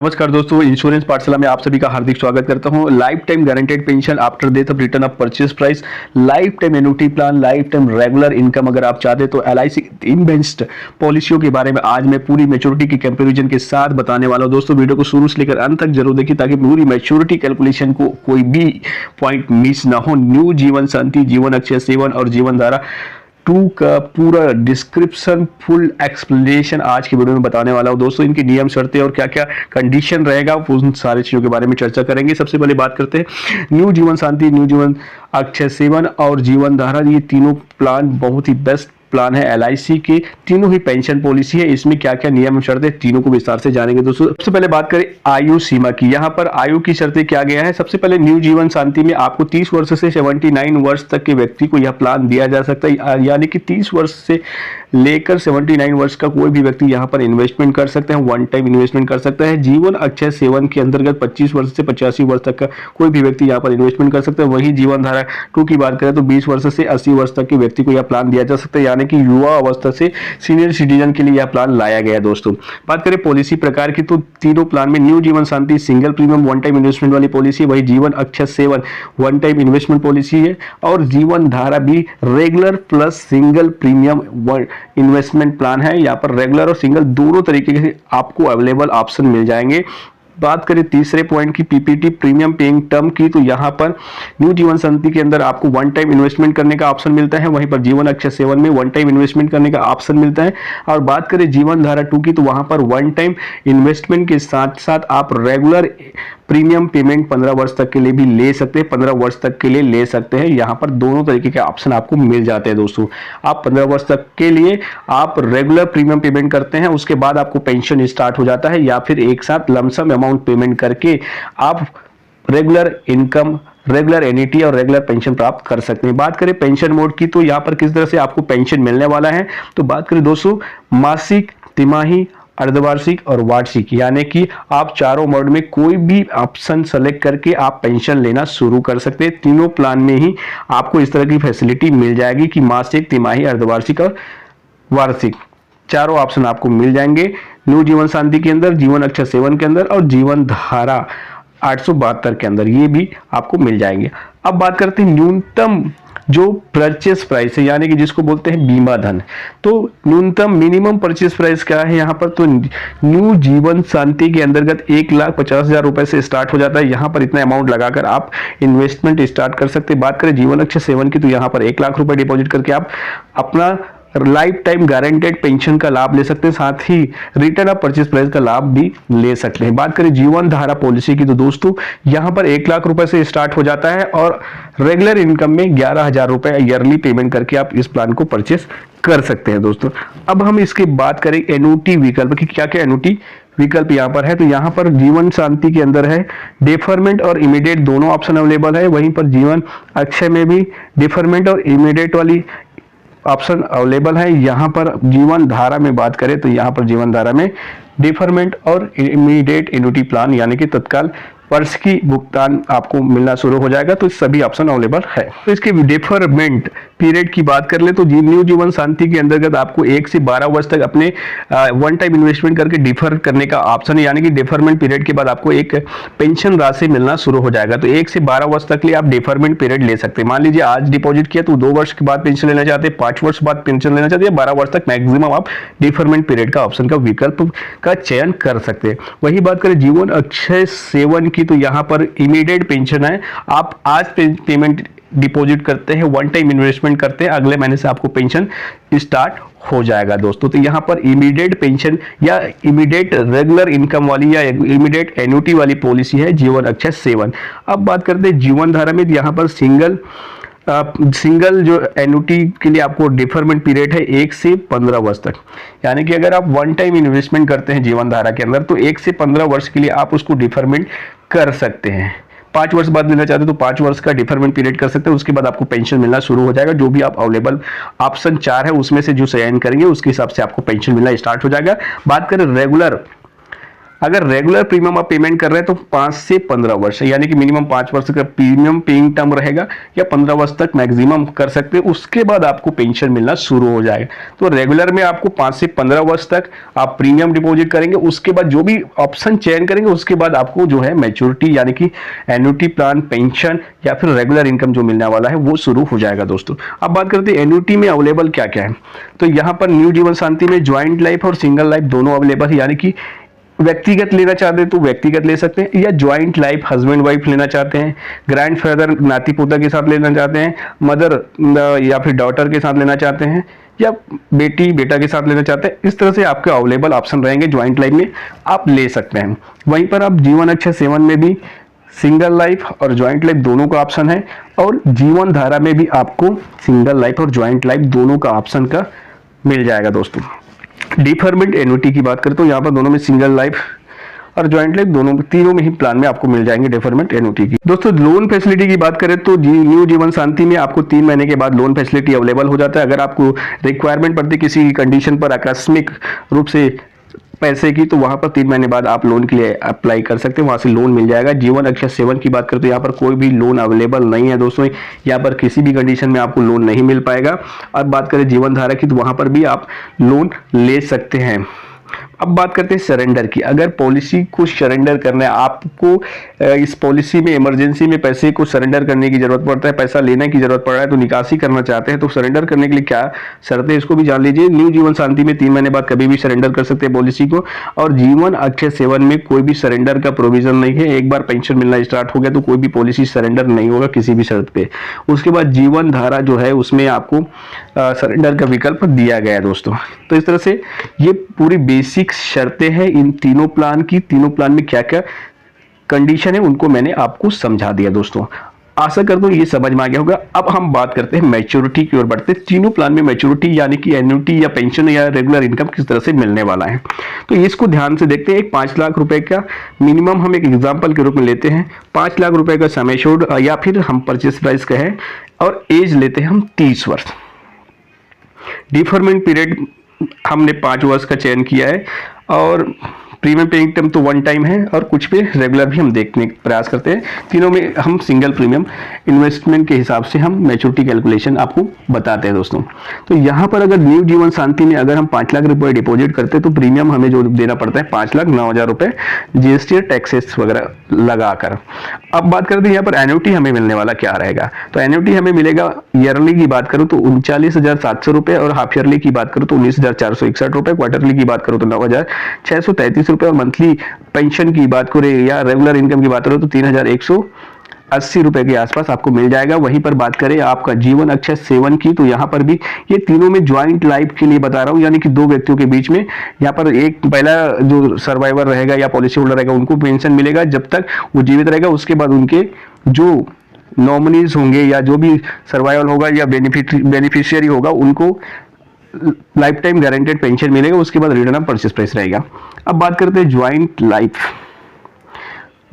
नमस्कार दोस्तों, इंश्योरेंस पाठशाला में आप सभी का हार्दिक स्वागत करता हूं। Life time guaranteed pension after death of return of purchase price, life time annuity plan, life time regular income अगर आप चाहते तो एलआईसी इन्वेस्ट पॉलिसियों के बारे में आज मैं पूरी मैच्योरिटी की कंपैरिजन के साथ बताने वाला हूं। दोस्तों वीडियो को शुरू से लेकर अंत तक जरूर देखिए ताकि पूरी मैच्योरिटी कैलकुलेशन को कोई भी पॉइंट मिस ना हो। न्यू जीवन शांति, जीवन अक्षय सेवन और जीवन धारा 2 का पूरा डिस्क्रिप्शन, फुल एक्सप्लेनेशन आज की वीडियो में बताने वाला हूं। दोस्तों इनकी नियम शर्तें और क्या क्या कंडीशन रहेगा उन सारी चीजों के बारे में चर्चा करेंगे। सबसे पहले बात करते हैं न्यू जीवन शांति, न्यू जीवन अक्षय सेवन और जीवन धारा। ये तीनों प्लान बहुत ही बेस्ट प्लान है एलआईसी के, तीनों ही पेंशन पॉलिसी है। इसमें क्या क्या नियम शर्तें तीनों को विस्तार से जानेंगे। दोस्तों सबसे पहले बात करें आयु सीमा की। यहाँ पर आयु की शर्तें क्या गया है। सबसे पहले न्यू जीवन शांति में आपको 30 वर्ष से 79 वर्ष तक के व्यक्ति को यह प्लान दिया जा सकता है, यानी कि 30 वर्ष से लेकर 79 वर्ष का कोई भी व्यक्ति यहाँ पर इन्वेस्टमेंट कर सकते हैं, वन टाइम इन्वेस्टमेंट कर सकता है। जीवन अक्षय सेवन के अंतर्गत 25 वर्ष से 85 वर्ष तक का कोई भी व्यक्ति यहाँ पर इन्वेस्टमेंट कर सकता है। वही जीवन धारा 2 की बात करें तो 20 वर्ष से 80 वर्ष तक के व्यक्ति को यह प्लान दिया जा सकता है, यानी कि युवा अवस्था से सीनियर सिटीजन के लिए यह प्लान लाया गया है। दोस्तों बात करें पॉलिसी प्रकार की तो तीनों प्लान में new Jeevan Shanti single premium one time investment वाली पॉलिसी है, वही Jeevan Akshay seven one time investment policy है, और जीवन धारा भी regular plus single premium investment plan है। यहाँ पर रेगुलर और सिंगल दोनों तरीके के आपको अवेलेबल ऑप्शन मिल जाएंगे। बात करें तीसरे पॉइंट की पीपीटी प्रीमियम पेइंग टर्म की, तो यहाँ पर न्यू जीवन शांति के अंदर आपको वन टाइम इन्वेस्टमेंट करने का ऑप्शन मिलता है, वहीं पर जीवन अक्षय सेवन में वन टाइम इन्वेस्टमेंट करने का ऑप्शन मिलता है। और बात करें जीवन धारा 2 की तो वहां पर वन टाइम इन्वेस्टमेंट के साथ साथ आप रेगुलर प्रीमियम पेमेंट 15 वर्ष तक के लिए भी ले सकते हैं, 15 वर्ष तक के लिए ले सकते हैं। यहाँ पर दोनों तरीके के ऑप्शन आपको मिल जाते हैं। दोस्तों आप 15 वर्ष तक के लिए आप रेगुलर प्रीमियम पेमेंट करते हैं, उसके बाद आपको पेंशन स्टार्ट हो जाता है, या फिर एक साथ लमसम अमाउंट पेमेंट करके आप रेगुलर इनकम, रेगुलर एन्युटी और रेगुलर पेंशन प्राप्त कर सकते हैं। बात करें पेंशन मोड की तो यहाँ पर किस तरह से आपको पेंशन मिलने वाला है, तो बात करें दोस्तों मासिक, तिमाही, अर्धवार्षिक और वार्षिक, यानी कि आप चारों मोड में कोई भी ऑप्शन सेलेक्ट करके आप पेंशन लेना शुरू कर सकते हैं। तीनों प्लान में ही आपको इस तरह की फैसिलिटी मिल जाएगी कि मासिक, तिमाही, अर्धवार्षिक और वार्षिक चारों ऑप्शन आपको मिल जाएंगे न्यू जीवन शांति के अंदर, जीवन अक्षय सेवन के अंदर और जीवन धारा 872 के अंदर, ये भी आपको मिल जाएंगे। अब बात करते हैं न्यूनतम जो परचेस प्राइस है, यानी कि जिसको बोलते हैं बीमा धन, तो न्यूनतम मिनिमम परचेस प्राइस क्या है यहाँ पर, तो न्यू जीवन शांति के अंतर्गत 1,50,000 रुपए से स्टार्ट हो जाता है। यहाँ पर इतना अमाउंट लगाकर आप इन्वेस्टमेंट स्टार्ट कर सकते हैं। बात करें जीवन अक्षय सेवन की तो यहाँ पर 1 लाख रुपए डिपॉजिट करके आप अपना लाइफ टाइम गारंटेड पेंशन का लाभ ले सकते हैं, साथ ही रिटर्न ऑफ परचेज प्राइस का लाभ भी ले सकते हैं। बात करें जीवन धारा पॉलिसी की तो दोस्तों यहां पर 1 लाख रुपए से स्टार्ट हो जाता है और रेगुलर इनकम में 11,000 रुपए ईयरली पेमेंट करके आप इस प्लान को परचेस कर सकते हैं। दोस्तों अब हम इसकी बात करें एन्युटी विकल्प की, क्या क्या एन्युटी विकल्प यहाँ पर है, तो यहाँ पर जीवन शांति के अंदर है डिफरमेंट और इमीडिएट दोनों ऑप्शन अवेलेबल है, वहीं पर जीवन अक्षय में भी डिफरमेंट और इमीडिएट वाली ऑप्शन अवेलेबल है। यहाँ पर जीवन धारा में बात करें तो यहाँ पर जीवन धारा में डिफरमेंट और इमीडिएट एन्युटी प्लान, यानी कि तत्काल वर्ष की भुगतान आपको मिलना शुरू हो जाएगा, तो सभी ऑप्शन अवेलेबल है। तो इसके डिफरमेंट पीरियड की बात कर ले तो न्यू जीवन शांति के अंतर्गत आपको 1 से 12 वर्ष तक अपने वन टाइम इन्वेस्टमेंट करके डिफर करने का ऑप्शन है, यानी कि डिफरमेंट पीरियड के बाद आपको एक पेंशन राशि मिलना शुरू हो जाएगा। तो 1 से 12 वर्ष तक के लिए आप डिफरमेंट पीरियड ले सकते हैं। मान लीजिए आज डिपॉजिट किया तो 2 वर्ष के बाद पेंशन लेना चाहते हैं, 5 वर्ष बाद पेंशन लेना चाहते हैं, 12 वर्ष तक मैक्सिमम आप डिफरमेंट पीरियड का ऑप्शन का विकल्प का चयन कर सकते हैं। वही बात करें जीवन अक्षय सेवन की तो यहाँ पर इमीडिएट पेंशन है, आप आज पेमेंट डिपॉजिट करते हैं, वन टाइम इन्वेस्टमेंट करते हैं, अगले महीने से आपको पेंशन स्टार्ट हो जाएगा। दोस्तों तो यहाँ पर इमीडिएट पेंशन या इमीडिएट रेगुलर इनकम वाली या इमीडिएट एन्युटी वाली पॉलिसी है जीवन अक्षय सेवन। अब बात करते हैं जीवन धारा में, यहाँ पर सिंगल जो एन्युटी के लिए आपको डिफरमेंट पीरियड है 1 से 15 वर्ष तक, यानी कि अगर आप वन टाइम इन्वेस्टमेंट करते हैं जीवन धारा के अंदर तो 1 से 15 वर्ष के लिए आप उसको डिफरमेंट कर सकते हैं। 5 वर्ष बाद लेना चाहते हैं तो 5 वर्ष का डिफरमेंट पीरियड कर सकते हैं, उसके बाद आपको पेंशन मिलना शुरू हो जाएगा। जो भी आप अवेलेबल ऑप्शन 4 है उसमें से जो चयन करेंगे उसके हिसाब से आपको पेंशन मिलना स्टार्ट हो जाएगा। बात करें रेगुलर अगर रेगुलर प्रीमियम आप पेमेंट कर रहे हैं तो 5 से 15 वर्ष, यानी कि मिनिमम 5 वर्ष का प्रीमियम पेइंग टर्म रहेगा या 15 वर्ष तक मैक्सिमम कर सकते हैं, उसके बाद आपको पेंशन मिलना शुरू हो जाएगा। तो रेगुलर में आपको 5 से 15 वर्ष तक आप प्रीमियम डिपॉजिट करेंगे, उसके बाद जो भी ऑप्शन चयन करेंगे उसके बाद आपको जो है मैच्योरिटी यानी कि एन्युटी प्लान, पेंशन या फिर रेगुलर इनकम जो मिलने वाला है वो शुरू हो जाएगा दोस्तों। अब बात करते हैं एन्युटी में अवेलेबल क्या क्या है। तो यहाँ पर न्यू जीवन शांति में ज्वाइंट लाइफ और सिंगल लाइफ दोनों अवेलेबल है, यानी कि व्यक्तिगत लेना चाहते हैं तो व्यक्तिगत ले सकते हैं, या ज्वाइंट लाइफ हस्बैंड वाइफ लेना चाहते हैं, ग्रैंड फादर नाती पोता के साथ लेना चाहते हैं, मदर या फिर डॉटर के साथ लेना चाहते हैं, या बेटी बेटा के साथ लेना चाहते हैं, इस तरह से आपके अवेलेबल ऑप्शन रहेंगे। ज्वाइंट लाइफ में आप ले सकते हैं। वहीं पर आप जीवन अक्षय 7 में भी सिंगल लाइफ और ज्वाइंट लाइफ दोनों का ऑप्शन है, और जीवन धारा में भी आपको सिंगल लाइफ और ज्वाइंट लाइफ दोनों का ऑप्शन का मिल जाएगा दोस्तों। डिफरमेंट एन्युटी की बात करें तो यहाँ पर दोनों में सिंगल लाइफ और ज्वाइंट लाइफ दोनों तीनों में ही प्लान में आपको मिल जाएंगे डिफरमेंट एन्युटी की। दोस्तों लोन फैसिलिटी की बात करें तो न्यू जीवन शांति में आपको 3 महीने के बाद लोन फैसिलिटी अवेलेबल हो जाता है। अगर आपको रिक्वायरमेंट पड़ती किसी कंडीशन पर आकस्मिक रूप से पैसे की, तो वहां पर 3 महीने बाद आप लोन के लिए अप्लाई कर सकते हैं, वहां से लोन मिल जाएगा। जीवन अक्षय 7 की बात करें तो यहाँ पर कोई भी लोन अवेलेबल नहीं है दोस्तों, यहाँ पर किसी भी कंडीशन में आपको लोन नहीं मिल पाएगा। अब बात करें जीवन धारा की तो वहां पर भी आप लोन ले सकते हैं। अब बात करते हैं सरेंडर की। अगर पॉलिसी को सरेंडर करना है, आपको इस पॉलिसी में इमरजेंसी में पैसे को सरेंडर करने की जरूरत पड़ता है, पैसा लेने की जरूरत पड़ रहा है, तो निकासी करना चाहते हैं, तो सरेंडर करने के लिए क्या शर्तें है इसको भी जान लीजिए। न्यू जीवन शांति में 3 महीने बाद कभी भी सरेंडर कर सकते हैं पॉलिसी को, और जीवन अक्षय 7 में कोई भी सरेंडर का प्रोविजन नहीं है। एक बार पेंशन मिलना स्टार्ट हो गया तो कोई भी पॉलिसी सरेंडर नहीं होगा किसी भी शर्त पे। उसके बाद जीवन धारा जो है उसमें आपको सरेंडर का विकल्प दिया गया है दोस्तों। तो इस तरह से ये पूरी बेसिक शर्तें हैं इन तीनों प्लान की। तीनों प्लान में क्या क्या कंडीशन है उनको मैंने आपको समझा दिया दोस्तों। आशा करता हूं ये समझ में आ गया होगा। अब हम बात करते हैं मैच्योरिटी की ओर बढ़ते हैं। तीनों प्लान में मैच्योरिटी यानी कि एन्युटी या पेंशन या रेगुलर इनकम किस तरह से मिलने वाला है, तो इसको ध्यान से देखते हैं। एक 5 लाख रुपए का मिनिमम हम एक एग्जाम्पल के रूप में लेते हैं। 5 लाख रुपए का सम एश्योर्ड या फिर हम परचेस प्राइस कहें, और एज लेते हैं हम 30 वर्ष। डिफरमेंट पीरियड हमने 5 वर्ष का चयन किया है, और प्रीमियम पेइंग टर्म तो 1 टाइम है, और कुछ पे रेगुलर भी हम देखने का प्रयास करते हैं। तीनों में हम सिंगल प्रीमियम इन्वेस्टमेंट के हिसाब से हम मैच्योरिटी कैलकुलेशन आपको बताते हैं दोस्तों। तो यहाँ पर अगर न्यू जीवन शांति में अगर हम 5 लाख रुपए डिपॉजिट करते हैं तो प्रीमियम हमें जो देना पड़ता है 5,09,000 रुपए जीएसटी टैक्सेस वगैरह लगाकर। अब बात करते हैं यहाँ पर एन्युटी हमें मिलने वाला क्या रहेगा। तो एन्युटी हमें मिलेगा, ईयरली की बात करूँ तो 39,700 रुपए, और हाफ ईयरली की बात करूँ तो 19,461 रुपए, क्वार्टरली की बात करूँ तो 9,633 रुपए, और मंथली पेंशन की बात करें या रेगुलर इनकम की बात करें तो 3,180 रुपए के आसपास आपको मिल जाएगा। वहीं पर बात करें आपका जीवन अक्षय 7 की, तो यहाँ पर भी ये तीनों में ज्वाइंट लाइफ के लिए बता रहा हूँ, यानी कि 2 व्यक्तियों के बीच में। यहाँ पर एक पहला जो सर्वाइवर रहेगा या पॉलिसी होल्डर रहेगा उनको पेंशन मिलेगा जब तक वो जीवित रहेगा। उसके बाद उनके जो नॉमिनीज होंगे या जो भी सर्वाइवल होगा या बेनिफिशियरी होगा उनको लाइफ टाइम गारंटेड पेंशन मिलेगा। उसके बाद रिटर्न ऑफ परचेस प्राइस रहेगा। अब बात करते हैं ज्वाइंट लाइफ।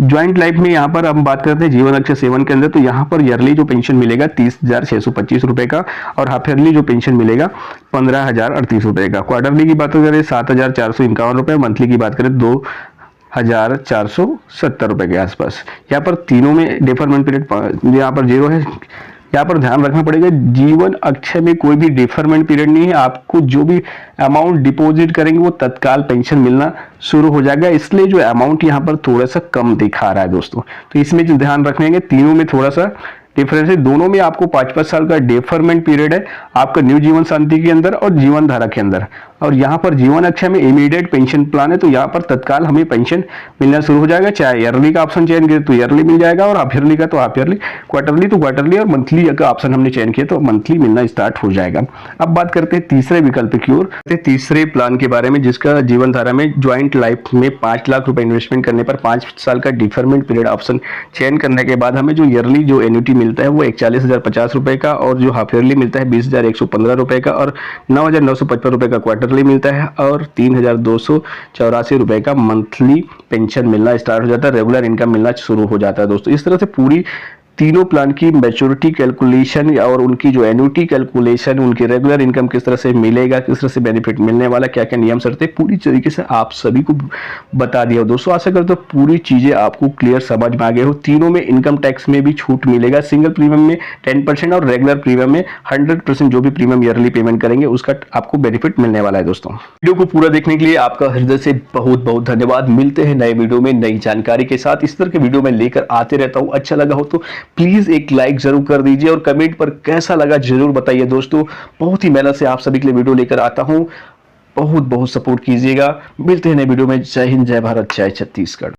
ज्वाइंट लाइफ में यहाँ पर हम बात करते हैं जीवन अक्षय 7 के अंदर, तो यहाँ पर ईयरली जो पेंशन मिलेगा 30,625 रुपए का, और हाफ ईयरली जो पेंशन मिलेगा 15,038 रुपए का। क्वार्टरली की बात करें 7,451 रुपए, मंथली की बात करें 2,470 रुपए के आसपास। यहाँ पर तीनों में डिफरमेंट पीरियड यहाँ पर 0 है। यहाँ पर ध्यान रखना पड़ेगा, जीवन अक्षय में कोई भी डिफरमेंट पीरियड नहीं है। आपको जो भी अमाउंट डिपॉजिट करेंगे वो तत्काल पेंशन मिलना शुरू हो जाएगा, इसलिए जो अमाउंट यहाँ पर थोड़ा सा कम दिखा रहा है दोस्तों। तो इसमें जो ध्यान रखेंगे, तीनों में थोड़ा सा डिफरेंस है। दोनों में आपको 5-5 साल का डिफरमेंट पीरियड है, आपका न्यू जीवन शांति के अंदर और जीवन धारा के अंदर। और यहाँ पर जीवन अक्षय में इमीडिएट पेंशन प्लान है, तो यहाँ पर तत्काल हमें पेंशन मिलना शुरू हो जाएगा। चाहे ईयरली का ऑप्शन चयन करें तो ईयरली मिल जाएगा, और हाफ ईयरली का तो हाफ ईयरली, क्वार्टरली तो क्वार्टरली, और मंथली का ऑप्शन हमने चयन किया तो मंथली मिलना स्टार्ट हो जाएगा। अब बात करते हैं तीसरे विकल्प की ओर, तीसरे प्लान के बारे में, जिसका जीवन धारा में ज्वाइंट लाइफ में 5 लाख रुपए इन्वेस्टमेंट करने पर 5 साल का डिफरमेंट पीरियड ऑप्शन चयन करने के बाद हमें जो ईयरली जो एन्युटी मिलता है वो 41,050 रुपए का, और जो हाफ ईयरली मिलता है 20,115 रुपए का, और 9,955 रुपए का क्वार्टरली मिलता है, और 3,284 रुपए का मंथली पेंशन मिलना स्टार्ट हो जाता है। रेगुलर इनकम मिलना शुरू हो जाता है दोस्तों। इस तरह से पूरी तीनों प्लान की मैच्योरिटी कैलकुलेशन और उनकी जो एन्युटी कैलकुलेशन, उनकी रेगुलर इनकम किस तरह से मिलेगा, किस तरह से बेनिफिट मिलने वाला, क्या क्या नियम शर्तें, पूरी तरीके से आप सभी को बता दिया हो दोस्तों। आशा करते हो पूरी चीजें आपको क्लियर समझ में आ गए हो। तीनों में इनकम टैक्स में भी छूट मिलेगा, सिंगल प्रीमियम में 10% और रेगुलर प्रीमियम में 100% जो भी प्रीमियम ईयरली पेमेंट करेंगे उसका आपको बेनिफिट मिलने वाला है दोस्तों। वीडियो को पूरा देखने के लिए आपका हृदय से बहुत बहुत धन्यवाद। मिलते हैं नए वीडियो में नई जानकारी के साथ। इस तरह के वीडियो मैं लेकर आते रहता हूं। अच्छा लगा हो तो प्लीज एक लाइक जरूर कर दीजिए और कमेंट पर कैसा लगा जरूर बताइए दोस्तों। बहुत ही मेहनत से आप सभी के लिए वीडियो लेकर आता हूं। बहुत बहुत सपोर्ट कीजिएगा। मिलते हैं नए वीडियो में। जय हिंद, जय भारत, जय छत्तीसगढ़।